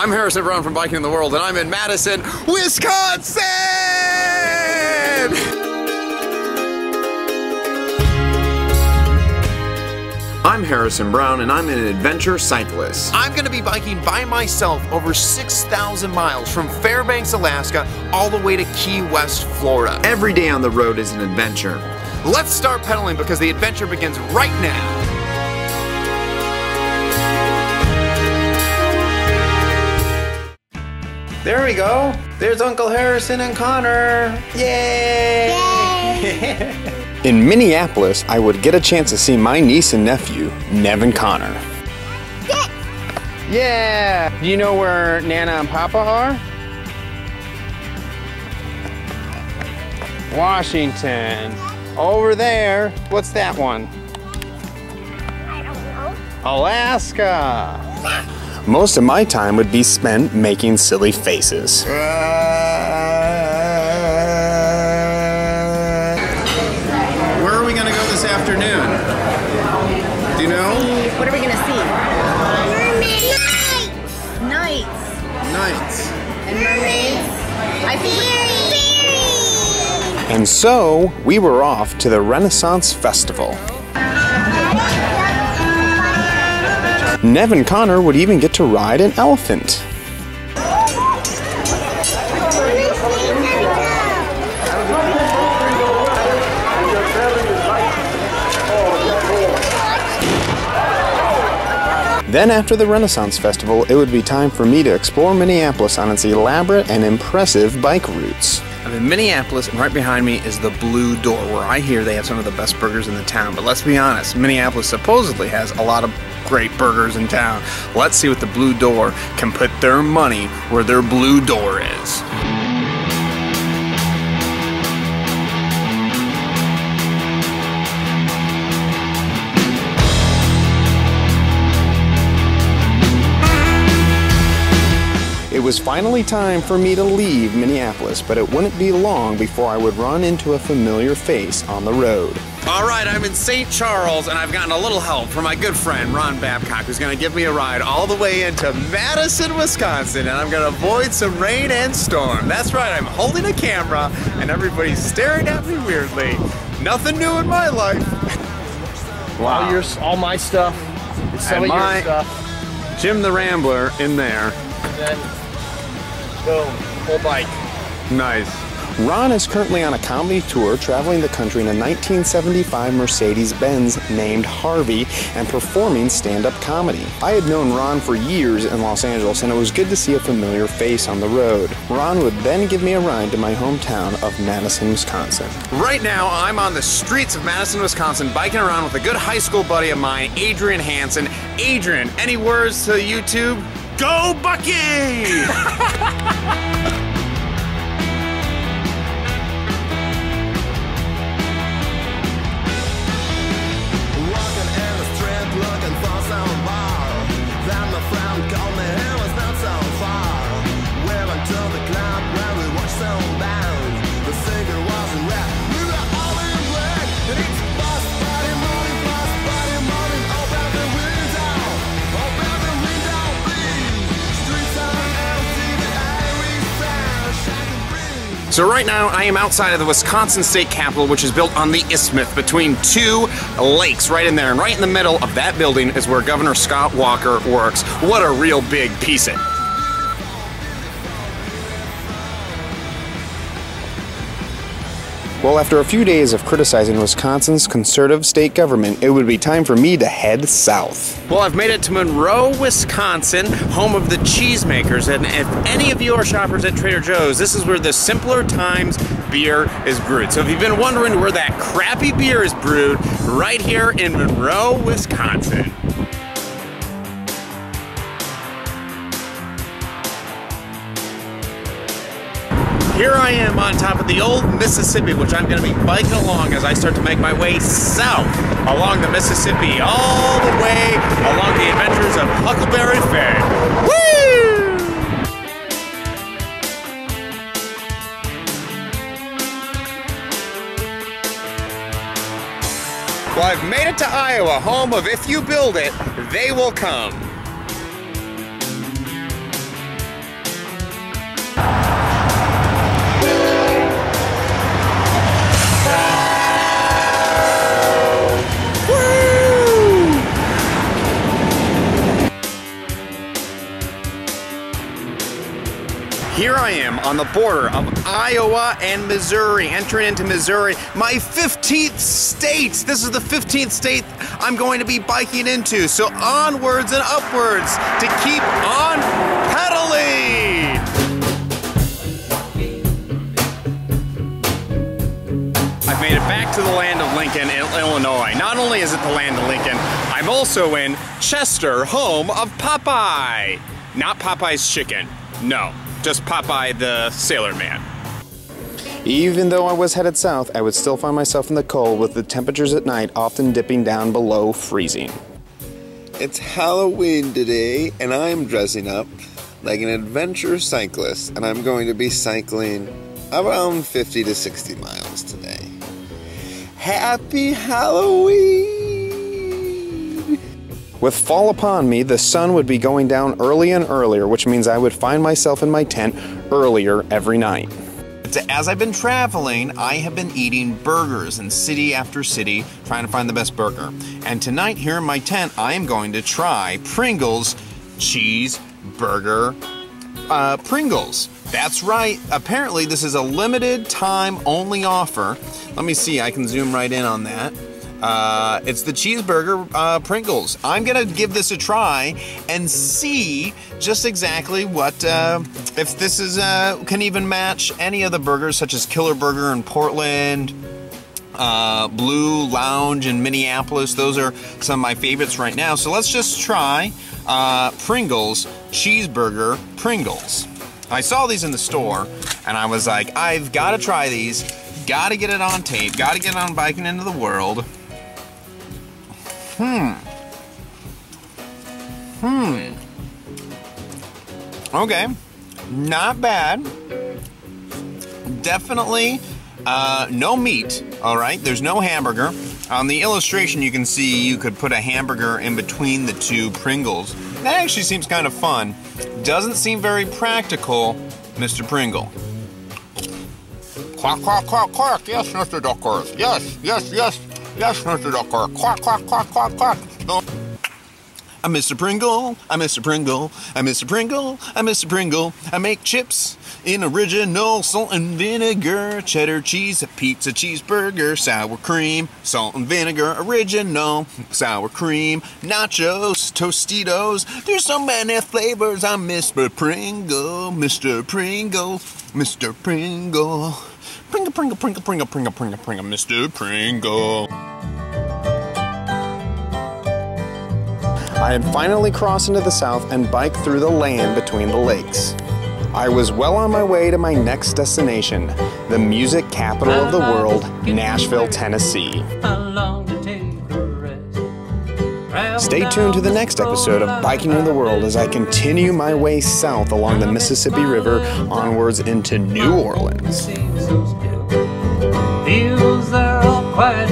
I'm Harrison Brown from Biking in the World, and I'm in Madison, Wisconsin! I'm Harrison Brown, and I'm an adventure cyclist. I'm gonna be biking by myself over 6,000 miles from Fairbanks, Alaska, all the way to Key West, Florida. Every day on the road is an adventure. Let's start pedaling because the adventure begins right now. There we go. There's Uncle Harrison and Connor. Yay! Yay! In Minneapolis, I would get a chance to see my niece and nephew, Nev and Connor. Yeah! Do you know where Nana and Papa are? Washington. Over there. What's that one? I don't know. Alaska. Most of my time would be spent making silly faces. Where are we gonna go this afternoon? Do you know? What are we gonna see? Mermaid nights. Nights. Nights. And mermaids. I think Fairies. And so, we were off to the Renaissance Festival. Nev and Connor would even get to ride an elephant. Then after the Renaissance Festival, it would be time for me to explore Minneapolis on its elaborate and impressive bike routes. I'm in Minneapolis, and right behind me is the Blue Door, where I hear they have some of the best burgers in the town. But let's be honest, Minneapolis supposedly has a lot of great burgers in town. Let's see what the Blue Door can put their money where their blue door is. It was finally time for me to leave Minneapolis, but it wouldn't be long before I would run into a familiar face on the road. All right, I'm in St. Charles, and I've gotten a little help from my good friend, Ron Babcock, who's gonna give me a ride all the way into Madison, Wisconsin, and I'm gonna avoid some rain and storm. That's right, I'm holding a camera, and everybody's staring at me weirdly. Nothing new in my life. Wow. All my stuff. It's some And of my- your stuff. Jim the Rambler in there. And then, boom, whole bike. Nice. Ron is currently on a comedy tour traveling the country in a 1975 Mercedes-Benz named Harvey and performing stand-up comedy. I had known Ron for years in Los Angeles, and it was good to see a familiar face on the road. Ron would then give me a ride to my hometown of Madison, Wisconsin. Right now, I'm on the streets of Madison, Wisconsin, biking around with a good high school buddy of mine, Adrian Hansen. Adrian, any words to YouTube? Go Bucky! So right now, I am outside of the Wisconsin State Capitol, which is built on the isthmus between two lakes right in there. And right in the middle of that building is where Governor Scott Walker works. What a real big piece of... Well, after a few days of criticizing Wisconsin's conservative state government, it would be time for me to head south. Well, I've made it to Monroe, Wisconsin, home of the cheesemakers, and if any of you are shoppers at Trader Joe's, this is where the Simpler Times beer is brewed. So if you've been wondering where that crappy beer is brewed, right here in Monroe, Wisconsin. Here I am on top of the old Mississippi, which I'm going to be biking along as I start to make my way south along the Mississippi, all the way along the adventures of Huckleberry Finn. Woo! Well, I've made it to Iowa, home of If You Build It, They Will Come. Here I am on the border of Iowa and Missouri, entering into Missouri, my 15th state. This is the 15th state I'm going to be biking into. So onwards and upwards to keep on pedaling. I've made it back to the land of Lincoln, Illinois. Not only is it the land of Lincoln, I'm also in Chester, home of Popeye. Not Popeye's chicken, no. Just Popeye the Sailor Man. Even though I was headed south, I would still find myself in the cold with the temperatures at night often dipping down below freezing. It's Halloween today, and I'm dressing up like an adventure cyclist, and I'm going to be cycling around 50 to 60 miles today. Happy Halloween! With fall upon me, the sun would be going down early and earlier, which means I would find myself in my tent earlier every night. As I've been traveling, I have been eating burgers in city after city, trying to find the best burger. And tonight, here in my tent, I am going to try Pringles cheeseburger Pringles. That's right. Apparently, this is a limited time only offer. Let me see. I can zoom right in on that. It's the cheeseburger Pringles. I'm gonna give this a try and see just exactly what if this is can even match any of the burgers, such as Killer Burger in Portland, Blue Lounge in Minneapolis. Those are some of my favorites right now. So let's just try Pringles cheeseburger Pringles. I saw these in the store and I was like, I've got to try these. Got to get it on tape. Got to get it on Biking Into the World. Okay, not bad. Definitely no meat, all right? There's no hamburger. On the illustration, you can see you could put a hamburger in between the two Pringles. That actually seems kind of fun. Doesn't seem very practical, Mr. Pringle. Quack, quack, quack, quack. Yes, Mr. Duckworth. Yes, yes, yes. Yes, Mr. Duckworth. Quack, quack, quack, quack, quack. No. I'm Mr. Pringle. I'm Mr. Pringle. I'm Mr. Pringle. I'm Mr. Pringle. I make chips in original salt and vinegar, cheddar cheese, pizza, cheeseburger, sour cream, salt and vinegar, original, sour cream, nachos, Tostitos. There's so many flavors. I'm Mr. Pringle. Mr. Pringle. Mr. Pringle. Pringle, Pringle, Pringle, Pringle, Pringle, Pringle, Pringle, Mr. Pringle. I had finally crossed into the south and biked through the land between the lakes. I was well on my way to my next destination, the music capital of the world, Nashville, Tennessee. Stay tuned to the next episode of Biking Into the World as I continue my way south along the Mississippi River onwards into New Orleans. Fields are all quiet